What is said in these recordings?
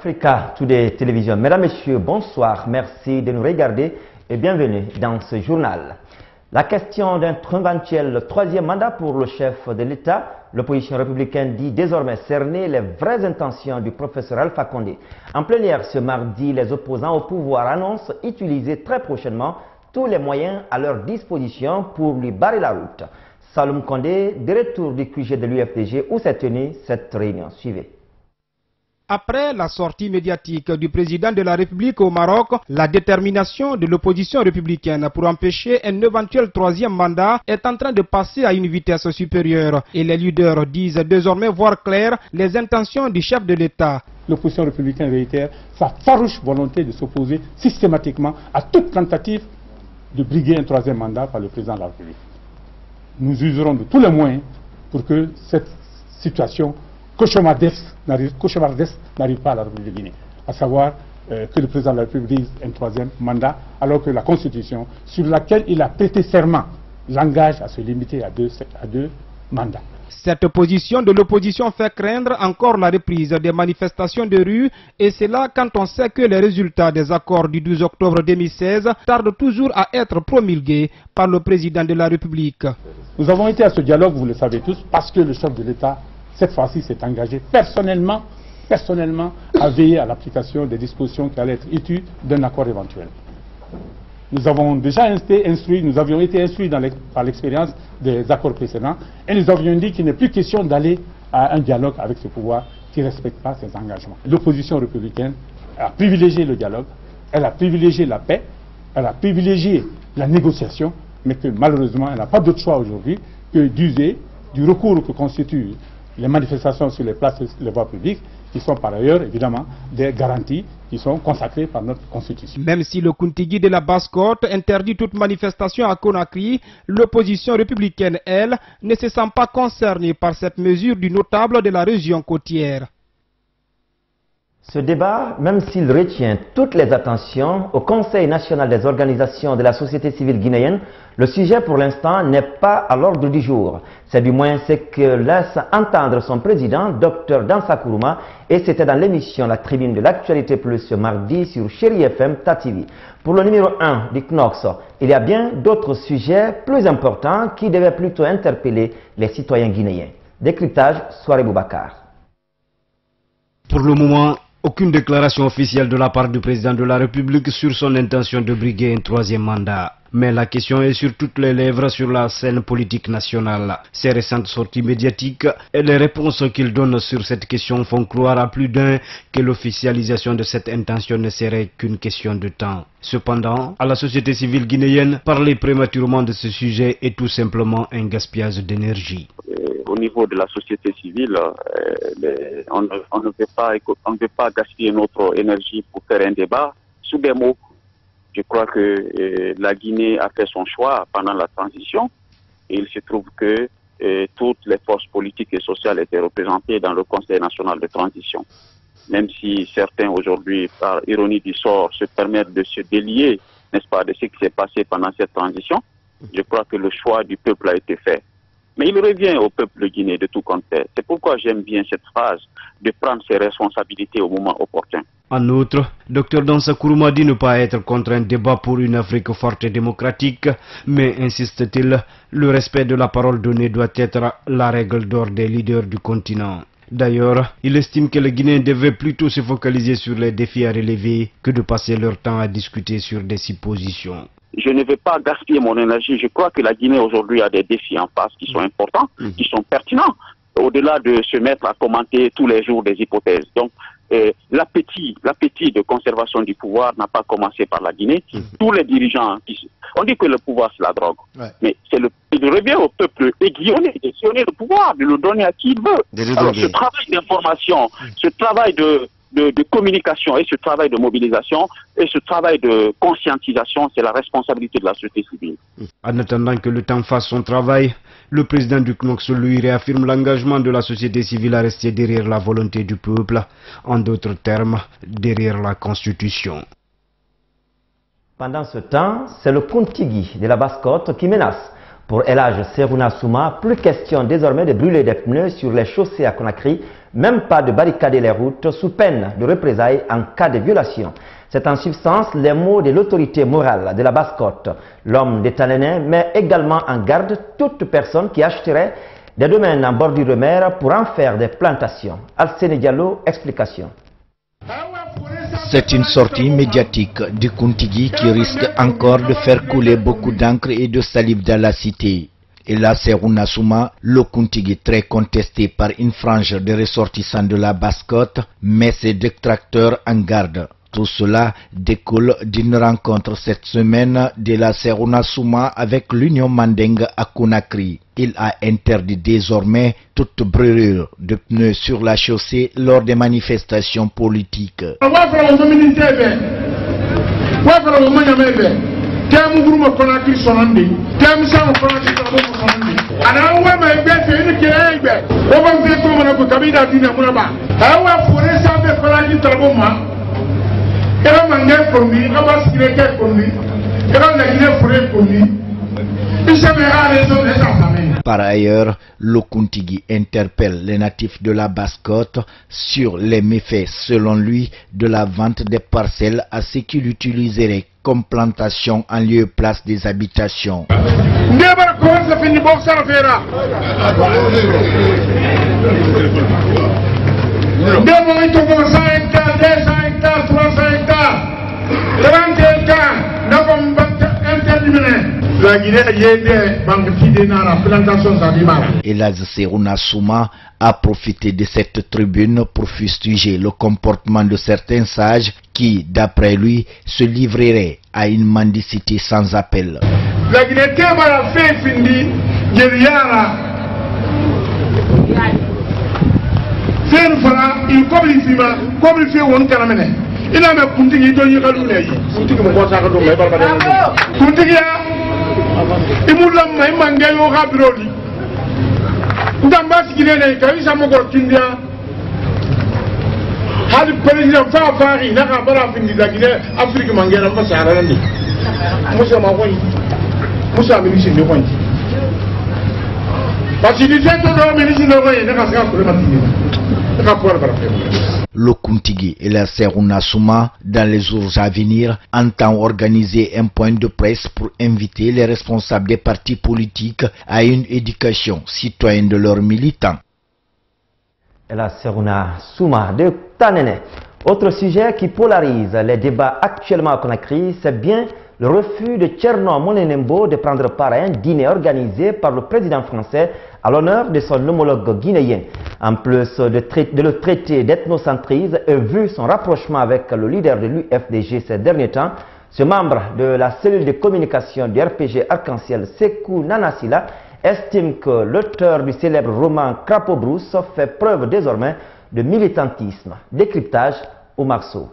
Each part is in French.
Africa Today Télévision. Mesdames, Messieurs, bonsoir. Merci de nous regarder et bienvenue dans ce journal. La question d'un éventuel troisième mandat pour le chef de l'État, l'opposition républicaine dit désormais cerner les vraies intentions du professeur Alpha Condé. En plénière ce mardi, les opposants au pouvoir annoncent utiliser très prochainement tous les moyens à leur disposition pour lui barrer la route. Saloum Condé, de retour du QG de l'UFDG où s'est tenue cette réunion. Suivez. Après la sortie médiatique du président de la République au Maroc, la détermination de l'opposition républicaine pour empêcher un éventuel troisième mandat est en train de passer à une vitesse supérieure. Et les leaders disent désormais voir clair les intentions du chef de l'État. L'opposition républicaine réitère sa farouche volonté de s'opposer systématiquement à toute tentative de briguer un troisième mandat par le président de la République. Nous userons de tous les moyens pour que cette situation cauchemardesque n'arrive pas à la République de Guinée, à savoir que le président de la République ait un troisième mandat, alors que la Constitution, sur laquelle il a prêté serment, l'engage à se limiter à deux mandats. Cette position de l'opposition fait craindre encore la reprise des manifestations de rue, et c'est là quand on sait que les résultats des accords du 12 octobre 2016 tardent toujours à être promulgués par le président de la République. Nous avons été à ce dialogue, vous le savez tous, parce que le chef de l'État, cette fois-ci, s'est engagé personnellement à veiller à l'application des dispositions qui allaient être issues d'un accord éventuel. Nous avons déjà été instruits, nous avions été instruits par l'expérience des accords précédents, et nous avions dit qu'il n'est plus question d'aller à un dialogue avec ce pouvoir qui ne respecte pas ses engagements. L'opposition républicaine a privilégié le dialogue, elle a privilégié la paix, elle a privilégié la négociation, mais que malheureusement, elle n'a pas d'autre choix aujourd'hui que d'user du recours que constituent les manifestations sur les places et les voies publiques, qui sont par ailleurs, évidemment, des garanties qui sont consacrées par notre Constitution. Même si le Kuntigui de la Basse-Côte interdit toute manifestation à Conakry, l'opposition républicaine, elle, ne se sent pas concernée par cette mesure du notable de la région côtière. Ce débat, même s'il retient toutes les attentions au Conseil national des organisations de la société civile guinéenne, le sujet pour l'instant n'est pas à l'ordre du jour. C'est du moins ce que laisse entendre son président, Dr Dansa Kourouma, et c'était dans l'émission La Tribune de l'Actualité Plus ce mardi sur Chéri FM TATV. Pour le numéro 1 du CNOX, il y a bien d'autres sujets plus importants qui devaient plutôt interpeller les citoyens guinéens. Décryptage, Soirée Boubacar. Pour le moment, aucune déclaration officielle de la part du président de la République sur son intention de briguer un troisième mandat. Mais la question est sur toutes les lèvres sur la scène politique nationale. Ces récentes sorties médiatiques et les réponses qu'il donne sur cette question font croire à plus d'un que l'officialisation de cette intention ne serait qu'une question de temps. Cependant, à la société civile guinéenne, parler prématurément de ce sujet est tout simplement un gaspillage d'énergie. Au niveau de la société civile, on ne veut pas gaspiller notre énergie pour faire un débat sous des mots. Je crois que la Guinée a fait son choix pendant la transition et il se trouve que toutes les forces politiques et sociales étaient représentées dans le Conseil national de transition. Même si certains aujourd'hui, par ironie du sort, se permettent de se délier, n'est-ce pas, de ce qui s'est passé pendant cette transition, je crois que le choix du peuple a été fait. Mais il revient au peuple de Guinée de tout compte faire. C'est pourquoi j'aime bien cette phrase de prendre ses responsabilités au moment opportun. En outre, Dr Dansa Kourouma dit ne pas être contre un débat pour une Afrique forte et démocratique, mais insiste-t-il, le respect de la parole donnée doit être la règle d'or des leaders du continent. D'ailleurs, il estime que les Guinéens devaient plutôt se focaliser sur les défis à relever que de passer leur temps à discuter sur des suppositions. Je ne vais pas gaspiller mon énergie. Je crois que la Guinée aujourd'hui a des défis en face qui sont importants, qui sont pertinents, au-delà de se mettre à commenter tous les jours des hypothèses. Donc, l'appétit de conservation du pouvoir n'a pas commencé par la Guinée. Tous les dirigeants, on dit que le pouvoir c'est la drogue, mais il revient au peuple aiguillonné, de sillonner le pouvoir, de le donner à qui il veut. Alors ce travail d'information, ce travail de communication et ce travail de mobilisation et ce travail de conscientisation, c'est la responsabilité de la société civile. En attendant que le temps fasse son travail, le président du CNOX lui réaffirme l'engagement de la société civile à rester derrière la volonté du peuple, en d'autres termes, derrière la Constitution. Pendant ce temps, c'est le Kuntigui de la Basse-Côte qui menace. Pour Elhadj Serouna Souma, plus question désormais de brûler des pneus sur les chaussées à Conakry, même pas de barricader les routes sous peine de représailles en cas de violation. C'est en substance les mots de l'autorité morale de la Basse-Côte. L'homme des Tannénais met également en garde toute personne qui achèterait des domaines en bordure de mer pour en faire des plantations. Alcéné Diallo, explication. C'est une sortie médiatique du Kuntigi qui risque encore de faire couler beaucoup d'encre et de salive dans la cité. Et là, Serouna Souma, le Kuntigi très contesté par une frange de ressortissants de la Basse-Côte, met ses détracteurs en garde. Tout cela découle d'une rencontre cette semaine de la Serouna Souma avec l'Union Mandingue à Conakry. Il a interdit désormais toute brûlure de pneus sur la chaussée lors des manifestations politiques. Par ailleurs, le Kuntigi interpelle les natifs de la Basse-Côte sur les méfaits, selon lui, de la vente des parcelles à ce qu'il utiliserait comme plantation en lieu place des habitations. Elhadj Serouna Souma a profité de cette tribune pour fustiger le comportement de certains sages qui, d'après lui, se livreraient à une mendicité sans appel. Le Kuntigi et la Serouna Souma, dans les jours à venir, entend organiser un point de presse pour inviter les responsables des partis politiques à une éducation citoyenne de leurs militants. Et la Serouna Souma de Tannénais. Autre sujet qui polarise les débats actuellement à Conakry, c'est bien le refus de Thierno Monenembo de prendre part à un dîner organisé par le président français à l'honneur de son homologue guinéen. En plus de le traiter d'ethnocentrisme et vu son rapprochement avec le leader de l'UFDG ces derniers temps, ce membre de la cellule de communication du RPG Arc-en-Ciel, Sékou Nanasila, estime que l'auteur du célèbre roman Crapaud Brousse fait preuve désormais de militantisme. Décryptage au Marceau.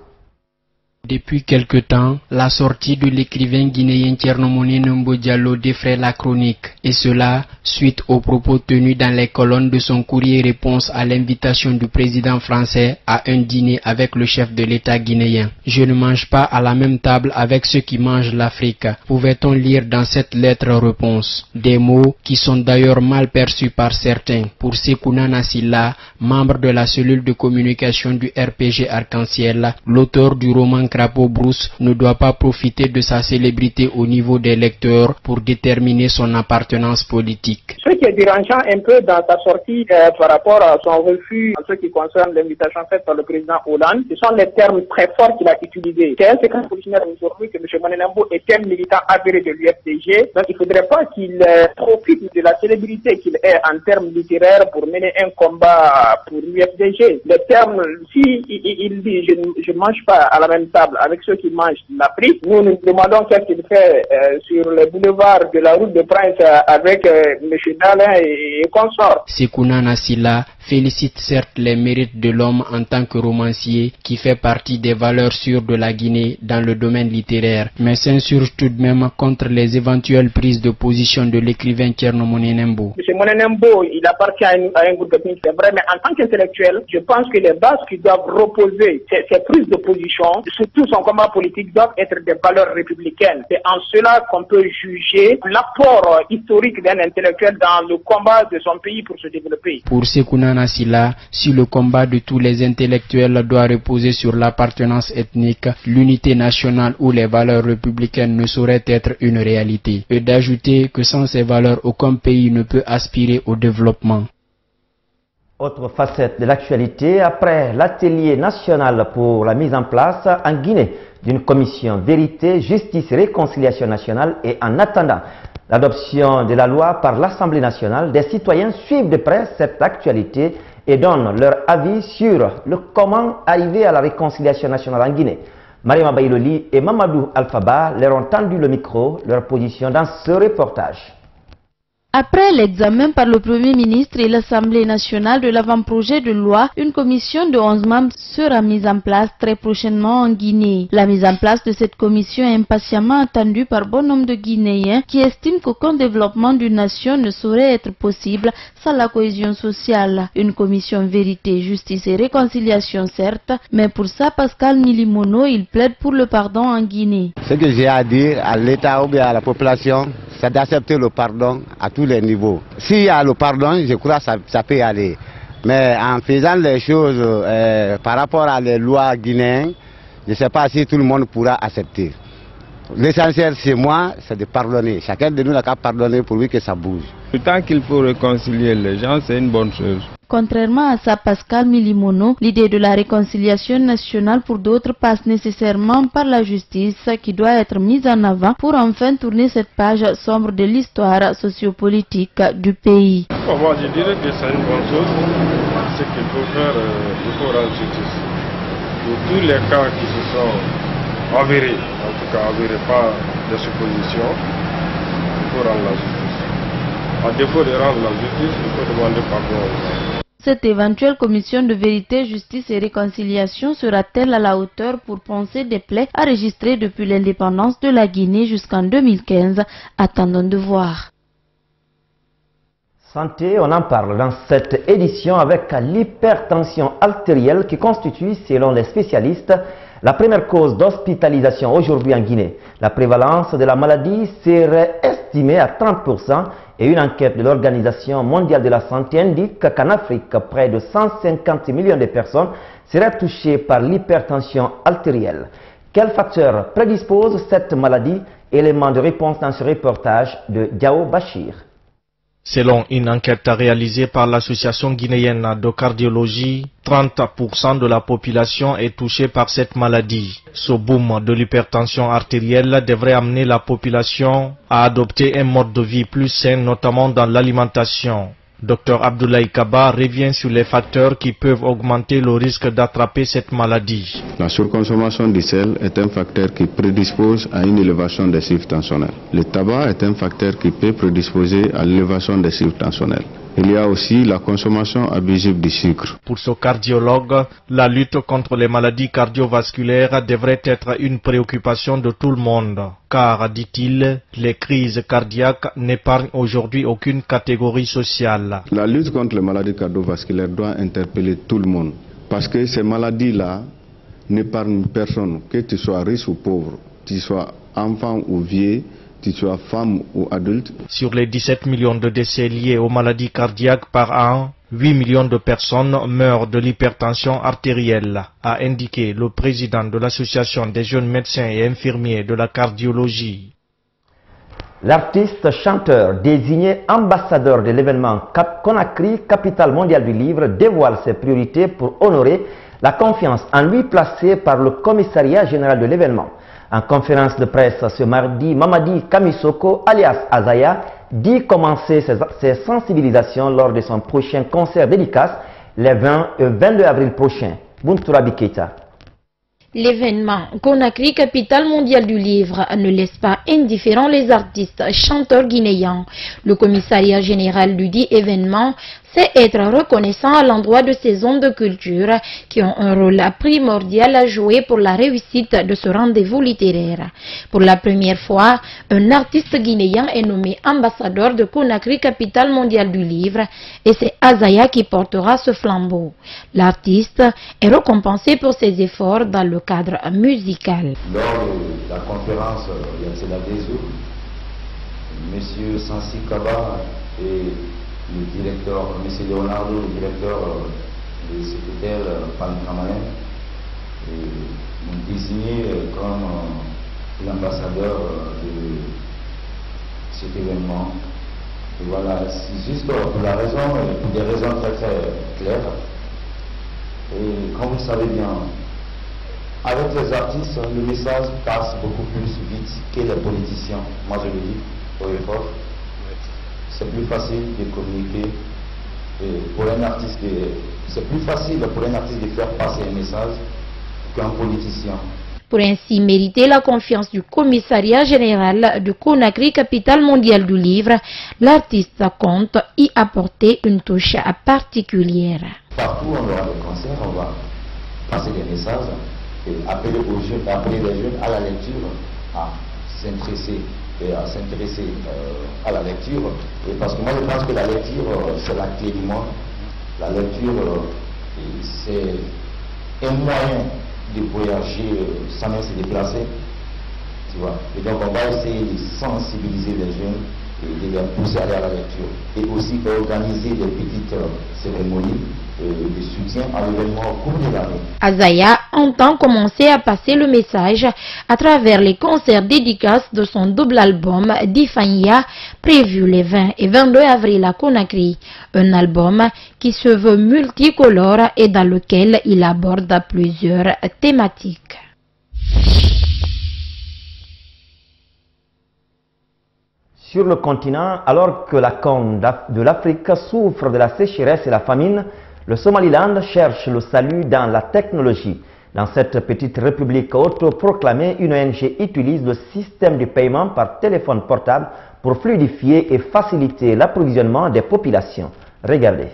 Depuis quelque temps, la sortie de l'écrivain guinéen Thierno Monenembo Diallo défraie la chronique, et cela suite aux propos tenus dans les colonnes de son courrier-réponse à l'invitation du président français à un dîner avec le chef de l'État guinéen. Je ne mange pas à la même table avec ceux qui mangent l'Afrique, pouvait-on lire dans cette lettre-réponse. Des mots qui sont d'ailleurs mal perçus par certains. Pour Sékou Nanasila, membre de la cellule de communication du RPG Arc-en-Ciel, l'auteur du roman Crapaud Brousse ne doit pas profiter de sa célébrité au niveau des lecteurs pour déterminer son appartenance politique. Ce qui est dérangeant un peu dans sa sortie par rapport à son refus en ce qui concerne l'invitation faite par le président Hollande, ce sont les termes très forts qu'il a utilisés. C'est un secret originaire aujourd'hui que M. Monenembo est un militant avéré de l'UFDG, donc il ne faudrait pas qu'il profite de la célébrité qu'il est en termes littéraires pour mener un combat pour l'UFDG. Les termes, si il dit je ne mange pas à la même table avec ceux qui mangent l'Afrique, nous nous demandons qu'est-ce qu'il fait sur les boulevards de la route de Prince avec M. Dalin et consorts. Sékou Nanasila félicite certes les mérites de l'homme en tant que romancier qui fait partie des valeurs sûres de la Guinée dans le domaine littéraire, mais s'insurge tout de même contre les éventuelles prises de position de l'écrivain Thierno Monene Mbo. M. Monene Mbo, il appartient à un groupe ethnique, c'est vrai, mais en tant qu'intellectuel, je pense que les bases qui doivent reposer ces prises de position, surtout son combat politique, doivent être des valeurs républicaines. C'est en cela qu'on peut juger l'apport historique d'un intellectuel dans le combat de son pays pour se développer. Pour Sekounana Silla, si le combat de tous les intellectuels doit reposer sur l'appartenance ethnique, l'unité nationale ou les valeurs républicaines ne sauraient être une réalité. Et d'ajouter que sans ces valeurs, aucun pays ne peut aspirer au développement. Autre facette de l'actualité, après l'atelier national pour la mise en place en Guinée d'une commission vérité, justice et réconciliation nationale et en attendant l'adoption de la loi par l'Assemblée nationale, des citoyens suivent de près cette actualité et donnent leur avis sur le comment arriver à la réconciliation nationale en Guinée. Mariama Bailoli et Mamadou Alphaba leur ont tendu le micro, leur position dans ce reportage. Après l'examen par le Premier ministre et l'Assemblée nationale de l'avant-projet de loi, une commission de 11 membres sera mise en place très prochainement en Guinée. La mise en place de cette commission est impatiemment attendue par bon nombre de Guinéens qui estiment qu'aucun développement d'une nation ne saurait être possible sans la cohésion sociale. Une commission vérité, justice et réconciliation certes, mais pour ça Pascal Milimono, il plaide pour le pardon en Guinée. Ce que j'ai à dire à l'État ou bien à la population, c'est d'accepter le pardon à tous les niveaux. S'il y a le pardon, je crois que ça peut y aller. Mais en faisant les choses par rapport à les lois guinéennes, je ne sais pas si tout le monde pourra accepter. L'essentiel chez moi, c'est de pardonner. Chacun de nous n'a qu'à pardonner pour lui que ça bouge. Tant qu'il faut réconcilier les gens, c'est une bonne chose. Contrairement à ça, Pascal Milimono, l'idée de la réconciliation nationale pour d'autres passe nécessairement par la justice qui doit être mise en avant pour enfin tourner cette page sombre de l'histoire sociopolitique du pays. Moi, je dirais que c'est une bonne chose. Ce qu'il faut faire, il faut rendre justice. Pour tous les cas qui se sont avérés, en tout cas avérés pas de supposition, il faut rendre la justice. À défaut de rendre la justice, il faut demander pardon. Cette éventuelle commission de vérité, justice et réconciliation sera-t-elle à la hauteur pour poncer des plaies enregistrées depuis l'indépendance de la Guinée jusqu'en 2015? Attendons de voir. Santé, on en parle dans cette édition avec l'hypertension artérielle qui constitue, selon les spécialistes, la première cause d'hospitalisation aujourd'hui en Guinée. La prévalence de la maladie serait estimée à 30%. Et une enquête de l'Organisation mondiale de la santé indique qu'en Afrique, près de 150 millions de personnes seraient touchées par l'hypertension artérielle. Quels facteurs prédisposent cette maladie? Élément de réponse dans ce reportage de Diao Bachir. Selon une enquête réalisée par l'Association guinéenne de cardiologie, 30% de la population est touchée par cette maladie. Ce boom de l'hypertension artérielle devrait amener la population à adopter un mode de vie plus sain, notamment dans l'alimentation. Dr Abdoulaye Kaba revient sur les facteurs qui peuvent augmenter le risque d'attraper cette maladie. La surconsommation du sel est un facteur qui prédispose à une élévation des chiffres tensionnels. Le tabac est un facteur qui peut prédisposer à l'élévation des chiffres tensionnels. Il y a aussi la consommation abusive du sucre. Pour ce cardiologue, la lutte contre les maladies cardiovasculaires devrait être une préoccupation de tout le monde. Car, dit-il, les crises cardiaques n'épargnent aujourd'hui aucune catégorie sociale. La lutte contre les maladies cardiovasculaires doit interpeller tout le monde. Parce que ces maladies-là n'épargnent personne, que tu sois riche ou pauvre, que tu sois enfant ou vieux, que tu sois femme ou adulte. Sur les 17 millions de décès liés aux maladies cardiaques par an, 8 millions de personnes meurent de l'hypertension artérielle, a indiqué le président de l'Association des jeunes médecins et infirmiers de la cardiologie. L'artiste chanteur désigné ambassadeur de l'événement Conakry, capitale mondiale du livre, dévoile ses priorités pour honorer la confiance en lui placée par le commissariat général de l'événement. En conférence de presse ce mardi, Mamadi Kamisoko, alias Azaya, dit commencer ses sensibilisations lors de son prochain concert dédicace les 20 et 22 avril prochains. Buntourabi Keita. L'événement Conakry, capitale mondiale du livre, ne laisse pas indifférents les artistes chanteurs guinéens. Le commissariat général du dit événement c'est être reconnaissant à l'endroit de ces hommes de culture qui ont un rôle primordial à jouer pour la réussite de ce rendez-vous littéraire. Pour la première fois, un artiste guinéen est nommé ambassadeur de Conakry, capitale mondiale du livre, et c'est Azaya qui portera ce flambeau. L'artiste est récompensé pour ses efforts dans le cadre musical. Lors de la conférence Yatsela Dezou, M. Sansi Kaba et le directeur, M. Leonardo, le directeur du secrétaire pan-camerounais, m'ont désigné comme l'ambassadeur de cet événement. Et voilà, c'est juste pour la raison, pour des raisons très claires. Et comme vous le savez bien, avec les artistes, le message passe beaucoup plus vite que les politiciens. Moi je le dis haut et fort. C'est plus facile de communiquer. Et pour un artiste, c'est plus facile pour un artiste de faire passer un message qu'un politicien. Pour ainsi mériter la confiance du commissariat général de Conakry, capitale mondiale du livre, l'artiste compte y apporter une touche particulière. Partout on aura des concerts, on va passer des messages et appeler les jeunes à la lecture, à s'intéresser à la lecture. Et parce que moi je pense que la lecture c'est la clé du monde. La lecture c'est un moyen de voyager sans même se déplacer. Tu vois. Et donc on va essayer de sensibiliser les jeunes et de les pousser à aller à la lecture. Et aussi organiser des petites cérémonies de soutien à l'événement au cours de l'année. Azaya entend commencer à passer le message à travers les concerts dédicaces de son double album Difanya, prévu les 20 et 22 avril à Conakry. Un album qui se veut multicolore et dans lequel il aborde plusieurs thématiques. Sur le continent, alors que la corne de l'Afrique souffre de la sécheresse et la famine, le Somaliland cherche le salut dans la technologie. Dans cette petite république autoproclamée, une ONG utilise le système de paiement par téléphone portable pour fluidifier et faciliter l'approvisionnement des populations. Regardez.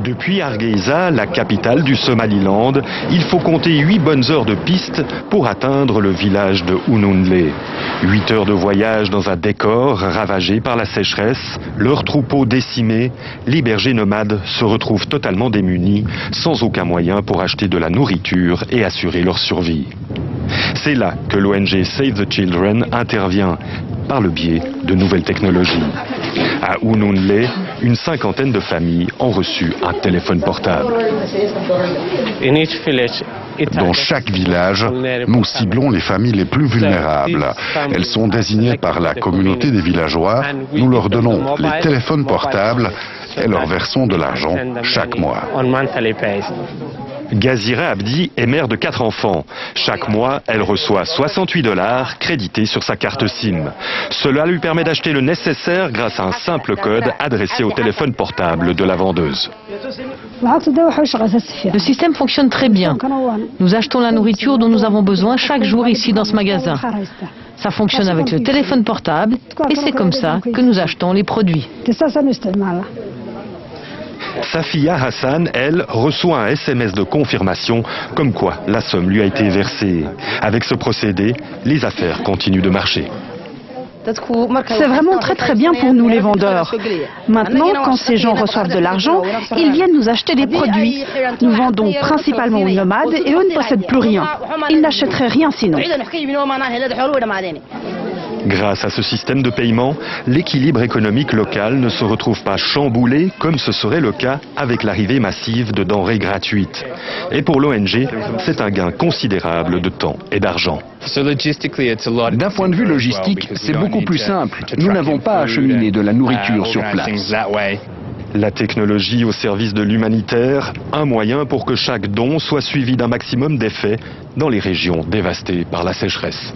Depuis Hargeisa, la capitale du Somaliland, il faut compter 8 bonnes heures de piste pour atteindre le village de Ununle. 8 heures de voyage dans un décor ravagé par la sécheresse, leurs troupeaux décimés, les bergers nomades se retrouvent totalement démunis, sans aucun moyen pour acheter de la nourriture et assurer leur survie. C'est là que l'ONG Save the Children intervient, par le biais de nouvelles technologies. À Ununle, une cinquantaine de familles ont reçu un téléphone portable. Dans chaque village, nous ciblons les familles les plus vulnérables. Elles sont désignées par la communauté des villageois. Nous leur donnons les téléphones portables et leur versons de l'argent chaque mois. Gazira Abdi est mère de 4 enfants. Chaque mois, elle reçoit $68 crédités sur sa carte SIM. Cela lui permet d'acheter le nécessaire grâce à un simple code adressé au téléphone portable de la vendeuse. Le système fonctionne très bien. Nous achetons la nourriture dont nous avons besoin chaque jour ici dans ce magasin. Ça fonctionne avec le téléphone portable et c'est comme ça que nous achetons les produits. Safia Hassan, elle, reçoit un SMS de confirmation comme quoi la somme lui a été versée. Avec ce procédé, les affaires continuent de marcher. C'est vraiment très bien pour nous les vendeurs. Maintenant, quand ces gens reçoivent de l'argent, ils viennent nous acheter des produits. Nous vendons principalement aux nomades et eux ne possèdent plus rien. Ils n'achèteraient rien sinon. Grâce à ce système de paiement, l'équilibre économique local ne se retrouve pas chamboulé comme ce serait le cas avec l'arrivée massive de denrées gratuites. Et pour l'ONG, c'est un gain considérable de temps et d'argent. D'un point de vue logistique, c'est beaucoup plus simple. Nous n'avons pas à acheminer de la nourriture sur place. La technologie au service de l'humanitaire, un moyen pour que chaque don soit suivi d'un maximum d'effets dans les régions dévastées par la sécheresse.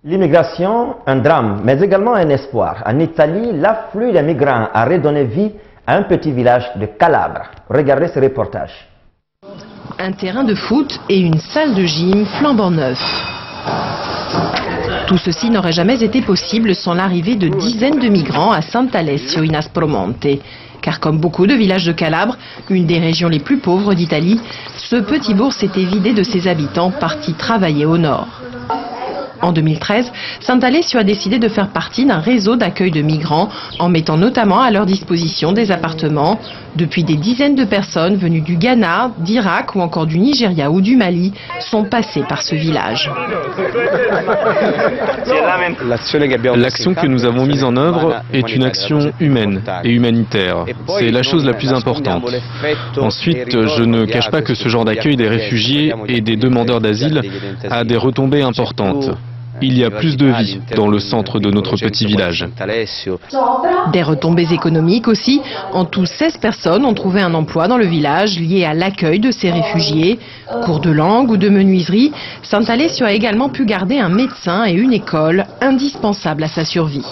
L'immigration, un drame, mais également un espoir. En Italie, l'afflux des migrants a redonné vie à un petit village de Calabre. Regardez ce reportage. Un terrain de foot et une salle de gym flambant neuf. Tout ceci n'aurait jamais été possible sans l'arrivée de dizaines de migrants à Sant'Alessio in Aspromonte. Car comme beaucoup de villages de Calabre, une des régions les plus pauvres d'Italie, ce petit bourg s'était vidé de ses habitants partis travailler au nord. En 2013, Sant'Alessio a décidé de faire partie d'un réseau d'accueil de migrants en mettant notamment à leur disposition des appartements. Depuis, des dizaines de personnes venues du Ghana, d'Irak ou encore du Nigeria ou du Mali sont passées par ce village. L'action que nous avons mise en œuvre est une action humaine et humanitaire. C'est la chose la plus importante. Ensuite, je ne cache pas que ce genre d'accueil des réfugiés et des demandeurs d'asile a des retombées importantes. Il y a plus de vie dans le centre de notre petit village. Des retombées économiques aussi. En tout, 16 personnes ont trouvé un emploi dans le village lié à l'accueil de ces réfugiés. Cours de langue ou de menuiserie, Sant'Alessio a également pu garder un médecin et une école indispensables à sa survie.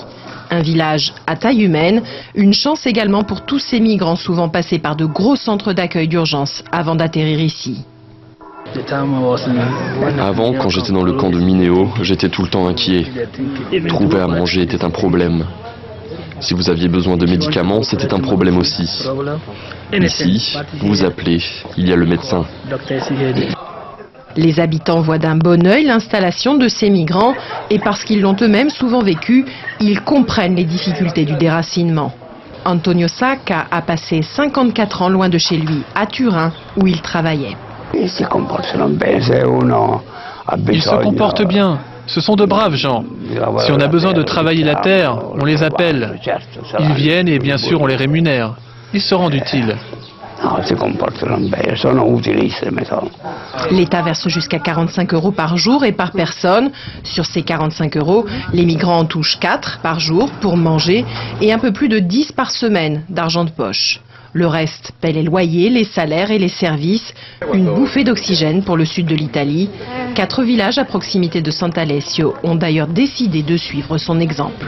Un village à taille humaine, une chance également pour tous ces migrants souvent passés par de gros centres d'accueil d'urgence avant d'atterrir ici. Avant, quand j'étais dans le camp de Mineo, j'étais tout le temps inquiet. Trouver à manger était un problème. Si vous aviez besoin de médicaments, c'était un problème aussi. Ici, vous appelez, il y a le médecin. Les habitants voient d'un bon œil l'installation de ces migrants et parce qu'ils l'ont eux-mêmes souvent vécu, ils comprennent les difficultés du déracinement. Antonio Sacca a passé 54 ans loin de chez lui, à Turin, où il travaillait. Ils se comportent bien. Ce sont de braves gens. Si on a besoin de travailler la terre, on les appelle. Ils viennent et bien sûr on les rémunère. Ils se rendent utiles. L'État verse jusqu'à 45 € par jour et par personne. Sur ces 45 €, les migrants en touchent 4 par jour pour manger et un peu plus de 10 par semaine d'argent de poche. Le reste paie les loyers, les salaires et les services. Une bouffée d'oxygène pour le sud de l'Italie. 4 villages à proximité de Sant'Alessio ont d'ailleurs décidé de suivre son exemple.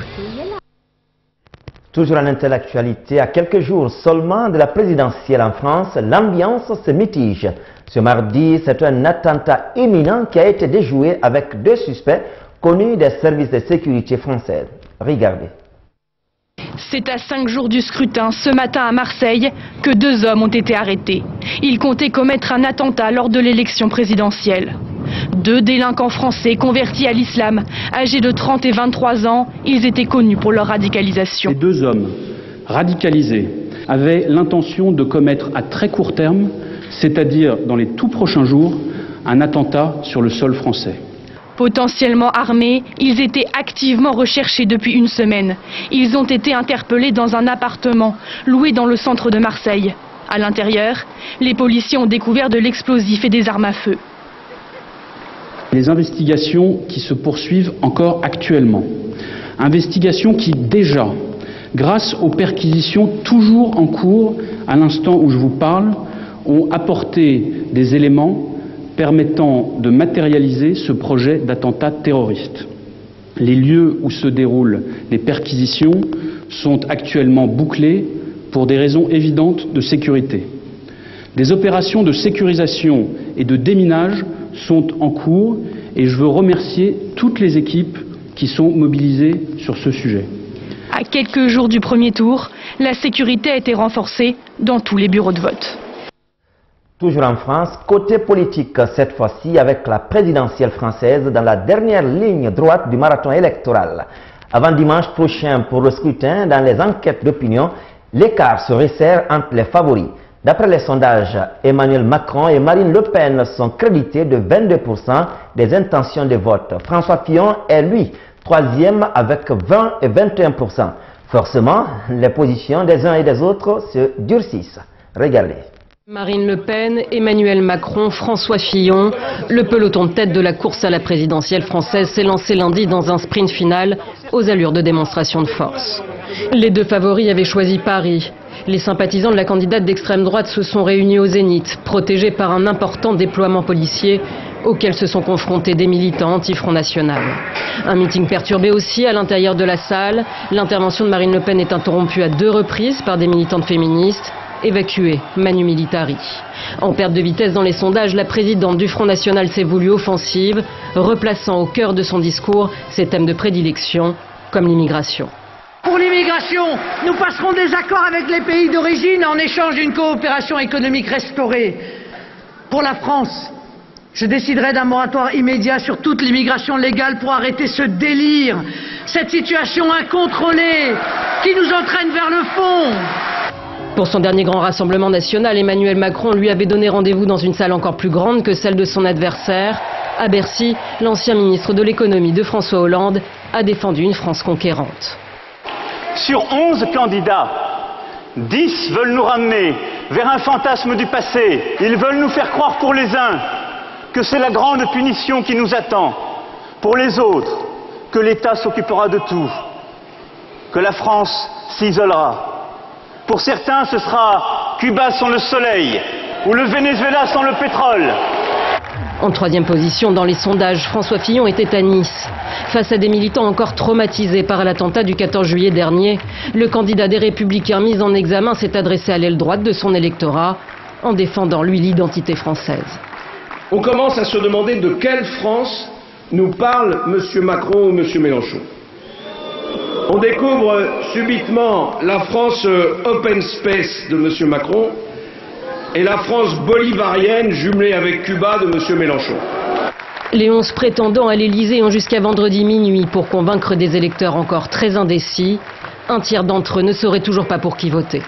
Toujours en intellectualité, à quelques jours seulement de la présidentielle en France, l'ambiance se mitige. Ce mardi, c'est un attentat imminent qui a été déjoué avec 2 suspects connus des services de sécurité français. Regardez. C'est à 5 jours du scrutin, ce matin à Marseille, que 2 hommes ont été arrêtés. Ils comptaient commettre un attentat lors de l'élection présidentielle. 2 délinquants français convertis à l'islam, âgés de 30 et 23 ans, ils étaient connus pour leur radicalisation. Ces 2 hommes radicalisés avaient l'intention de commettre à très court terme, c'est-à-dire dans les tout prochains jours, un attentat sur le sol français. Potentiellement armés, ils étaient activement recherchés depuis une semaine. Ils ont été interpellés dans un appartement loué dans le centre de Marseille. À l'intérieur, les policiers ont découvert de l'explosif et des armes à feu. Les investigations qui se poursuivent encore actuellement. Investigations qui déjà, grâce aux perquisitions toujours en cours à l'instant où je vous parle, ont apporté des éléments permettant de matérialiser ce projet d'attentat terroriste. Les lieux où se déroulent les perquisitions sont actuellement bouclés pour des raisons évidentes de sécurité. Des opérations de sécurisation et de déminage sont en cours et je veux remercier toutes les équipes qui sont mobilisées sur ce sujet. À quelques jours du premier tour, la sécurité a été renforcée dans tous les bureaux de vote. Toujours en France, côté politique cette fois-ci avec la présidentielle française dans la dernière ligne droite du marathon électoral. Avant dimanche prochain pour le scrutin, dans les enquêtes d'opinion, l'écart se resserre entre les favoris. D'après les sondages, Emmanuel Macron et Marine Le Pen sont crédités de 22% des intentions de vote. François Fillon est lui, 3e avec 20 et 21%. Forcément, les positions des uns et des autres se durcissent. Regardez. Marine Le Pen, Emmanuel Macron, François Fillon, le peloton de tête de la course à la présidentielle française s'est lancé lundi dans un sprint final aux allures de démonstration de force. Les 2 favoris avaient choisi Paris. Les sympathisants de la candidate d'extrême droite se sont réunis au Zénith, protégés par un important déploiement policier auquel se sont confrontés des militants anti-Front National. Un meeting perturbé aussi à l'intérieur de la salle. L'intervention de Marine Le Pen est interrompue à 2 reprises par des militantes féministes. évacuer Manu Militari. En perte de vitesse dans les sondages, la présidente du Front National s'est voulue offensive, replaçant au cœur de son discours ses thèmes de prédilection, comme l'immigration. Pour l'immigration, nous passerons des accords avec les pays d'origine en échange d'une coopération économique restaurée. Pour la France, je déciderai d'un moratoire immédiat sur toute l'immigration légale pour arrêter ce délire, cette situation incontrôlée qui nous entraîne vers le fond. Pour son dernier grand rassemblement national, Emmanuel Macron lui avait donné rendez-vous dans une salle encore plus grande que celle de son adversaire. À Bercy, l'ancien ministre de l'économie de François Hollande a défendu une France conquérante. Sur 11 candidats, 10 veulent nous ramener vers un fantasme du passé. Ils veulent nous faire croire pour les uns que c'est la grande punition qui nous attend. Pour les autres, que l'État s'occupera de tout, que la France s'isolera. Pour certains, ce sera Cuba sans le soleil ou le Venezuela sans le pétrole. En troisième position dans les sondages, François Fillon était à Nice. Face à des militants encore traumatisés par l'attentat du 14 juillet dernier, le candidat des Républicains mis en examen s'est adressé à l'aile droite de son électorat en défendant, lui, l'identité française. On commence à se demander de quelle France nous parle M. Macron ou M. Mélenchon. On découvre subitement la France open space de M. Macron et la France bolivarienne jumelée avec Cuba de M. Mélenchon. Les 11 prétendants à l'Élysée ont jusqu'à vendredi minuit pour convaincre des électeurs encore très indécis. Un tiers d'entre eux ne saurait toujours pas pour qui voter.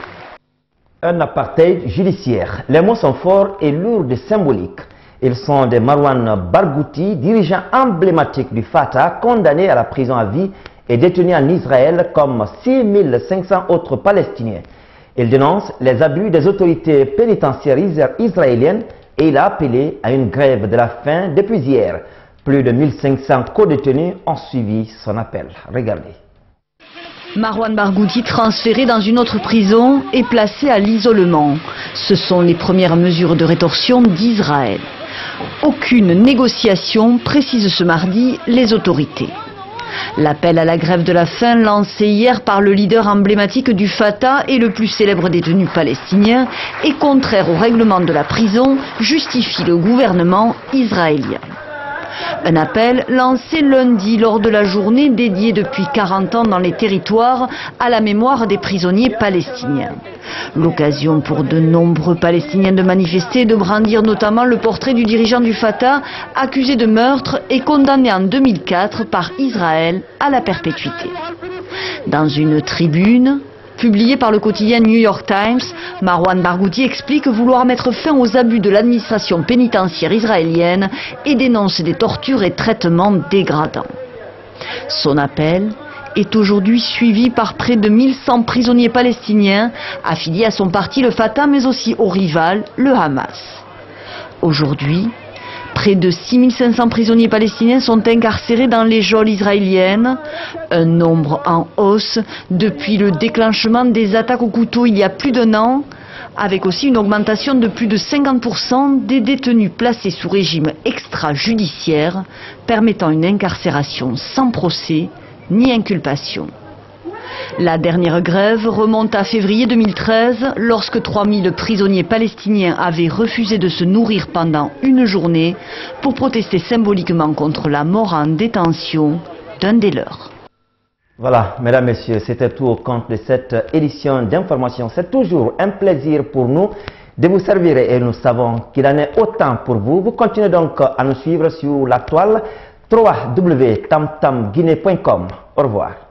Un apartheid judiciaire. Les mots sont forts et lourds de symbolique. Ils sont de Marwan Barghouti, dirigeant emblématique du Fatah, condamné à la prison à vie et détenu en Israël comme 6500 autres Palestiniens. Il dénonce les abus des autorités pénitentiaires israéliennes et il a appelé à une grève de la faim depuis hier. Plus de 1500 co-détenus ont suivi son appel. Regardez. Marwan Barghouti, transféré dans une autre prison, est placé à l'isolement. Ce sont les premières mesures de rétorsion d'Israël. Aucune négociation, précisent ce mardi les autorités. L'appel à la grève de la faim lancé hier par le leader emblématique du Fatah et le plus célèbre détenu palestinien est contraire au règlement de la prison, justifie le gouvernement israélien. Un appel lancé lundi lors de la journée dédiée depuis 40 ans dans les territoires à la mémoire des prisonniers palestiniens. L'occasion pour de nombreux Palestiniens de manifester et de brandir notamment le portrait du dirigeant du Fatah, accusé de meurtre et condamné en 2004 par Israël à la perpétuité. Dans une tribune publiée par le quotidien New York Times, Marwan Barghouti explique vouloir mettre fin aux abus de l'administration pénitentiaire israélienne et dénonce des tortures et traitements dégradants. Son appel est aujourd'hui suivi par près de 1100 prisonniers palestiniens affiliés à son parti le Fatah mais aussi au rival le Hamas. Aujourd'hui, près de 6500 prisonniers palestiniens sont incarcérés dans les geôles israéliennes, un nombre en hausse depuis le déclenchement des attaques au couteau il y a plus d'un an, avec aussi une augmentation de plus de 50% des détenus placés sous régime extrajudiciaire, permettant une incarcération sans procès ni inculpation. La dernière grève remonte à février 2013, lorsque 3000 prisonniers palestiniens avaient refusé de se nourrir pendant une journée pour protester symboliquement contre la mort en détention d'un des leurs. Voilà, mesdames, messieurs, c'était tout au compte de cette édition d'information. C'est toujours un plaisir pour nous de vous servir et nous savons qu'il en est autant pour vous. Vous continuez donc à nous suivre sur la toile www.tamtamguinée.com. Au revoir.